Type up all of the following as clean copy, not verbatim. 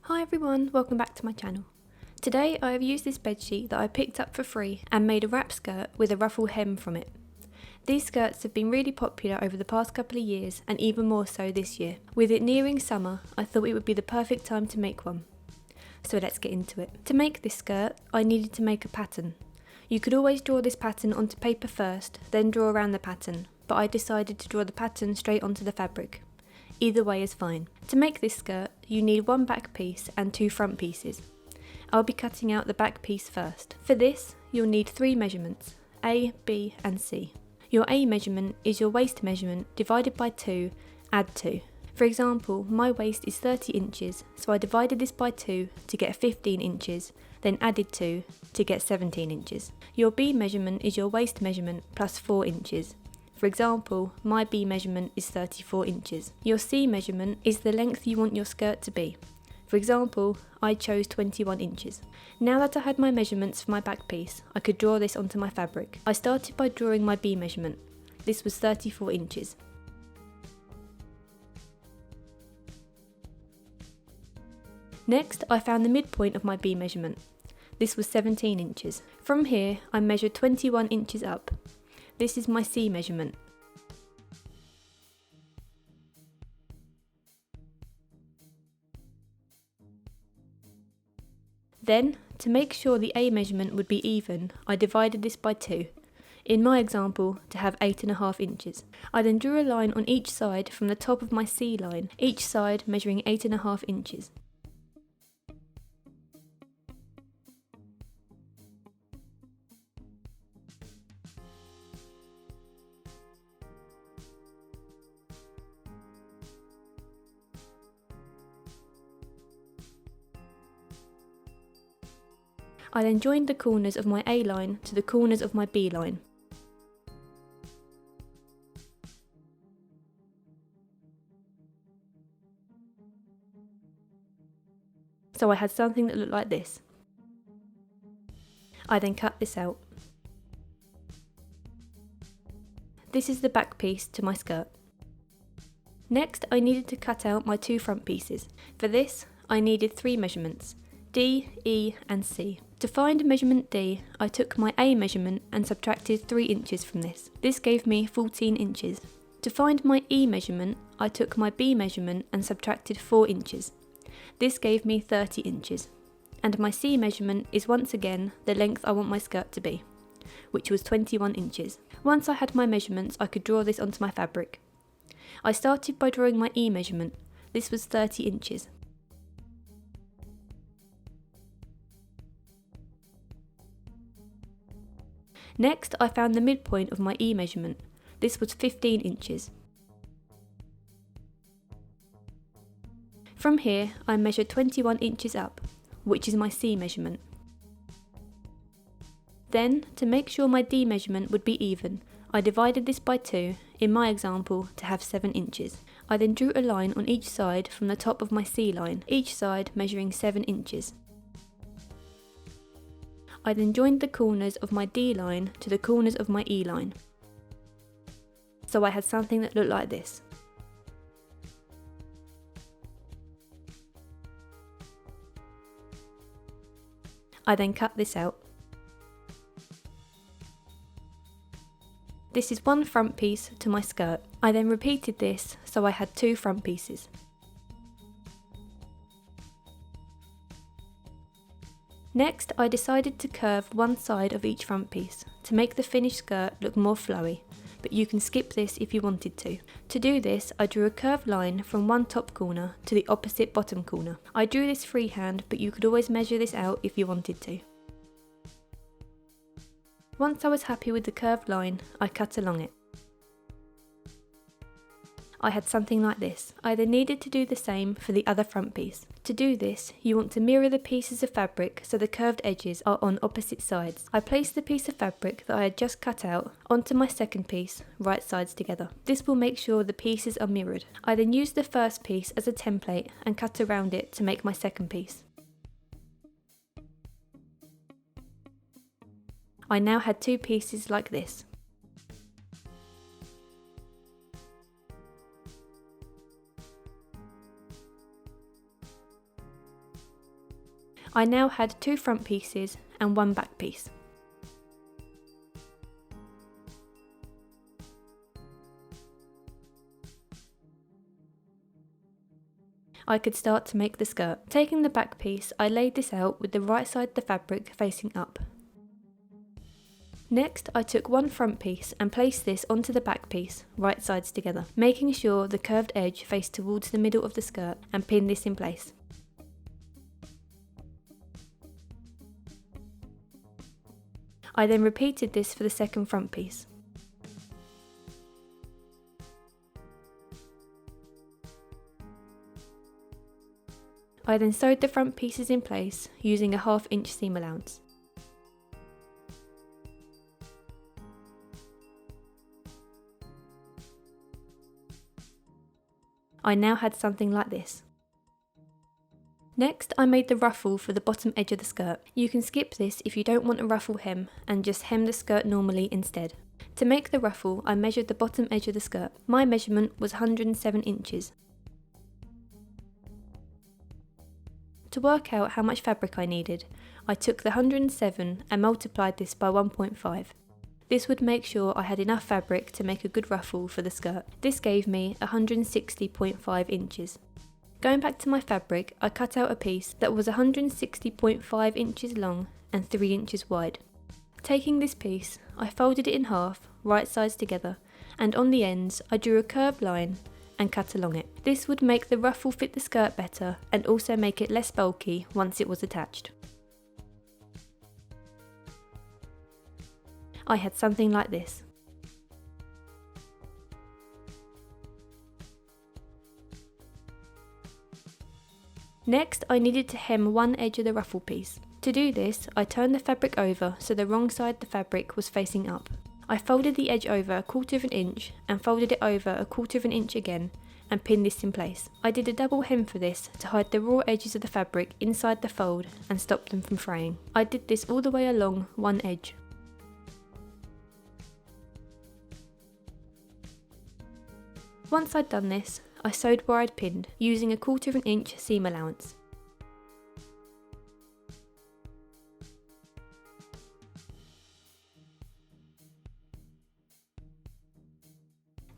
Hi everyone, welcome back to my channel. Today I have used this bedsheet that I picked up for free and made a wrap skirt with a ruffle hem from it. These skirts have been really popular over the past couple of years and even more so this year. With it nearing summer, I thought it would be the perfect time to make one. So let's get into it. To make this skirt, I needed to make a pattern. You could always draw this pattern onto paper first, then draw around the pattern, but I decided to draw the pattern straight onto the fabric. Either way is fine. To make this skirt, you need one back piece and two front pieces. I'll be cutting out the back piece first. For this, you'll need 3 measurements, A, B and C. Your A measurement is your waist measurement divided by 2, add 2. For example, my waist is 30 inches, so I divided this by 2 to get 15 inches, then added 2 to get 17 inches. Your B measurement is your waist measurement plus 4 inches. For example, my B measurement is 34 inches. Your C measurement is the length you want your skirt to be. For example, I chose 21 inches. Now that I had my measurements for my back piece, I could draw this onto my fabric. I started by drawing my B measurement. This was 34 inches. Next, I found the midpoint of my B measurement. This was 17 inches. From here, I measured 21 inches up. This is my C measurement. Then, to make sure the A measurement would be even, I divided this by 2. In my example, to have 8.5 inches. I then drew a line on each side from the top of my C line, each side measuring 8.5 inches. I then joined the corners of my A line to the corners of my B line. So I had something that looked like this. I then cut this out. This is the back piece to my skirt. Next, I needed to cut out my 2 front pieces. For this, I needed 3 measurements, D, E and C. To find measurement D, I took my A measurement and subtracted 3 inches from this. This gave me 14 inches. To find my E measurement, I took my B measurement and subtracted 4 inches. This gave me 30 inches. And my C measurement is once again the length I want my skirt to be, which was 21 inches. Once I had my measurements, I could draw this onto my fabric. I started by drawing my E measurement. This was 30 inches. Next, I found the midpoint of my E measurement. This was 15 inches. From here, I measured 21 inches up, which is my C measurement. Then, to make sure my D measurement would be even, I divided this by 2, in my example, to have 7 inches. I then drew a line on each side from the top of my C line, each side measuring 7 inches. I then joined the corners of my D line to the corners of my E line. So I had something that looked like this. I then cut this out. This is one front piece to my skirt. I then repeated this so I had 2 front pieces. Next, I decided to curve one side of each front piece to make the finished skirt look more flowy, but you can skip this if you wanted to. To do this, I drew a curved line from one top corner to the opposite bottom corner. I drew this freehand, but you could always measure this out if you wanted to. Once I was happy with the curved line, I cut along it. I had something like this. I then needed to do the same for the other front piece. To do this, you want to mirror the pieces of fabric so the curved edges are on opposite sides. I placed the piece of fabric that I had just cut out onto my second piece, right sides together. This will make sure the pieces are mirrored. I then used the first piece as a template and cut around it to make my second piece. I now had 2 pieces like this. I now had 2 front pieces and 1 back piece. I could start to make the skirt. Taking the back piece, I laid this out with the right side of the fabric facing up. Next, I took 1 front piece and placed this onto the back piece, right sides together, making sure the curved edge faced towards the middle of the skirt, and pinned this in place. I then repeated this for the second front piece. I then sewed the front pieces in place using a 1/2 inch seam allowance. I now had something like this. Next, I made the ruffle for the bottom edge of the skirt. You can skip this if you don't want a ruffle hem and just hem the skirt normally instead. To make the ruffle, I measured the bottom edge of the skirt. My measurement was 107 inches. To work out how much fabric I needed, I took the 107 and multiplied this by 1.5. This would make sure I had enough fabric to make a good ruffle for the skirt. This gave me 160.5 inches. Going back to my fabric, I cut out a piece that was 160.5 inches long and 3 inches wide. Taking this piece, I folded it in half, right sides together, and on the ends I drew a curved line and cut along it. This would make the ruffle fit the skirt better and also make it less bulky once it was attached. I had something like this. Next, I needed to hem one edge of the ruffle piece. To do this, I turned the fabric over so the wrong side of the fabric was facing up. I folded the edge over 1/4 inch and folded it over 1/4 inch again and pinned this in place. I did a double hem for this to hide the raw edges of the fabric inside the fold and stop them from fraying. I did this all the way along one edge. Once I'd done this, I sewed where I'd pinned, using 1/4 inch seam allowance.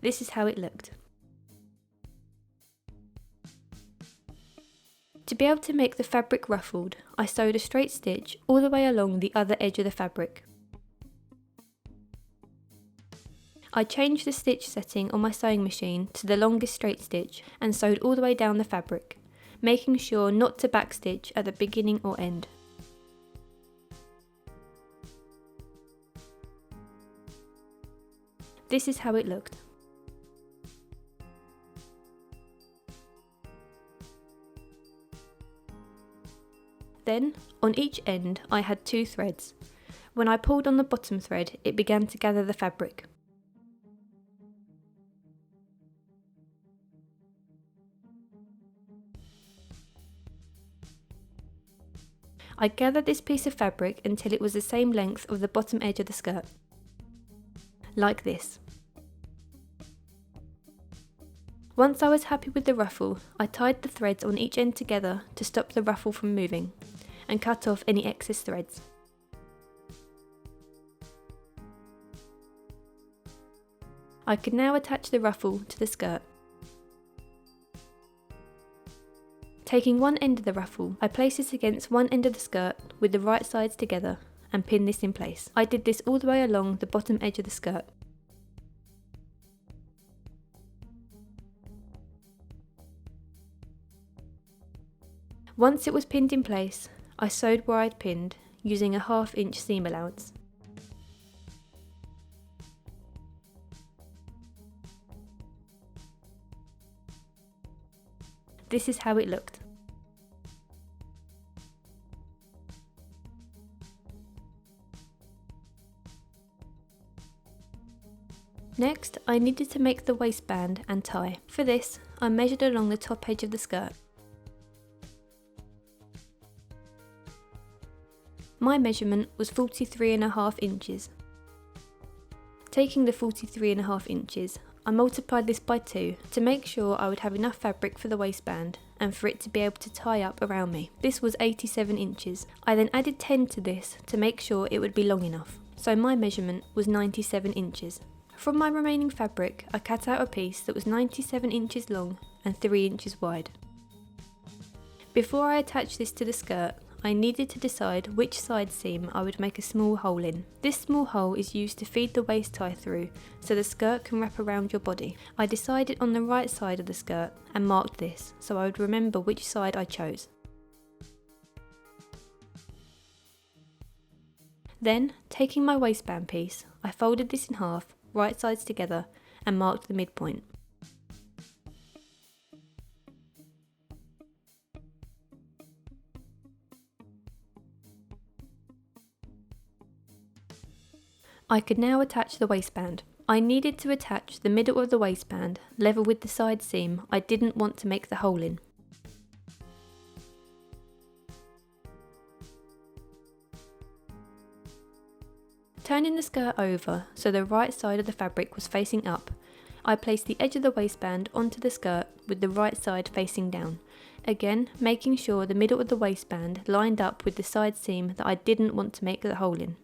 This is how it looked. To be able to make the fabric ruffled, I sewed a straight stitch all the way along the other edge of the fabric. I changed the stitch setting on my sewing machine to the longest straight stitch and sewed all the way down the fabric, making sure not to backstitch at the beginning or end. This is how it looked. Then, on each end, I had 2 threads. When I pulled on the bottom thread, it began to gather the fabric. I gathered this piece of fabric until it was the same length of the bottom edge of the skirt. Like this. Once I was happy with the ruffle, I tied the threads on each end together to stop the ruffle from moving, and cut off any excess threads. I could now attach the ruffle to the skirt. Taking one end of the ruffle, I placed it against one end of the skirt with the right sides together and pinned this in place. I did this all the way along the bottom edge of the skirt. Once it was pinned in place, I sewed where I'd pinned, using a 1/2 inch seam allowance. This is how it looked. Next, I needed to make the waistband and tie. For this, I measured along the top edge of the skirt. My measurement was 43.5 inches. Taking the 43.5 inches, I multiplied this by 2 to make sure I would have enough fabric for the waistband and for it to be able to tie up around me. This was 87 inches. I then added 10 to this to make sure it would be long enough. So my measurement was 97 inches. From my remaining fabric, I cut out a piece that was 97 inches long and 3 inches wide. Before I attached this to the skirt, I needed to decide which side seam I would make a small hole in. This small hole is used to feed the waist tie through so the skirt can wrap around your body. I decided on the right side of the skirt and marked this so I would remember which side I chose. Then, taking my waistband piece, I folded this in half, right sides together, and marked the midpoint. I could now attach the waistband. I needed to attach the middle of the waistband level with the side seam I didn't want to make the hole in. Turning the skirt over so the right side of the fabric was facing up, I placed the edge of the waistband onto the skirt with the right side facing down, again making sure the middle of the waistband lined up with the side seam that I didn't want to make the hole in.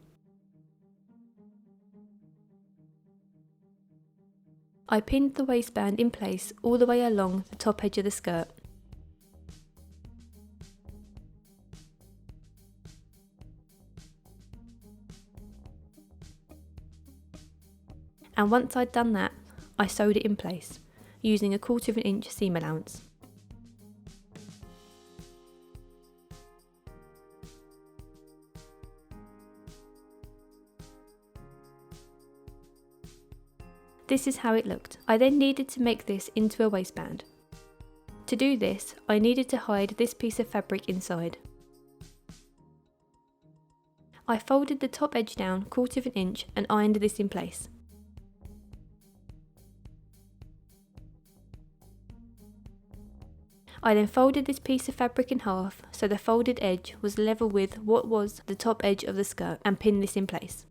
I pinned the waistband in place all the way along the top edge of the skirt. And once I'd done that, I sewed it in place, using a 1/4 inch seam allowance. This is how it looked. I then needed to make this into a waistband. To do this, I needed to hide this piece of fabric inside. I folded the top edge down 1/4 inch and ironed this in place. I then folded this piece of fabric in half so the folded edge was level with what was the top edge of the skirt and pinned this in place.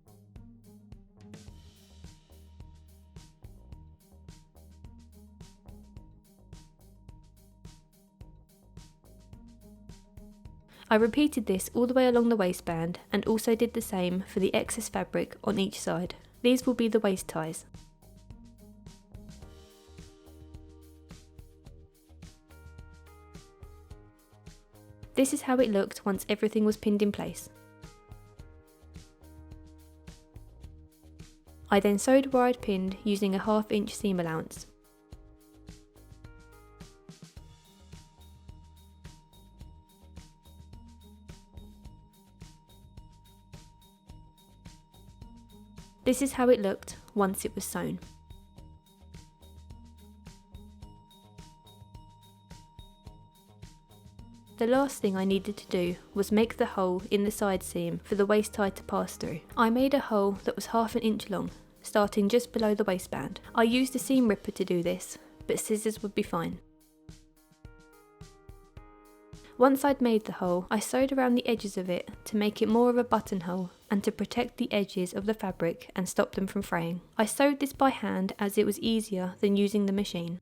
I repeated this all the way along the waistband and also did the same for the excess fabric on each side. These will be the waist ties. This is how it looked once everything was pinned in place. I then sewed where I'd pinned using a 1/2 inch seam allowance. This is how it looked once it was sewn. The last thing I needed to do was make the hole in the side seam for the waist tie to pass through. I made a hole that was 1/2 inch long, starting just below the waistband. I used a seam ripper to do this, but scissors would be fine. Once I'd made the hole, I sewed around the edges of it to make it more of a buttonhole and to protect the edges of the fabric and stop them from fraying. I sewed this by hand as it was easier than using the machine.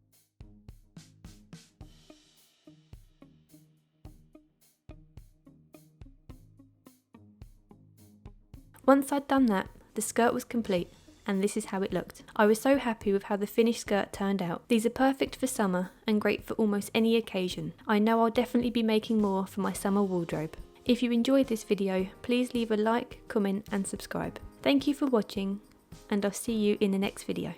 Once I'd done that, the skirt was complete, and this is how it looked. I was so happy with how the finished skirt turned out. These are perfect for summer and great for almost any occasion. I know I'll definitely be making more for my summer wardrobe. If you enjoyed this video, please leave a like, comment and subscribe. Thank you for watching, and I'll see you in the next video.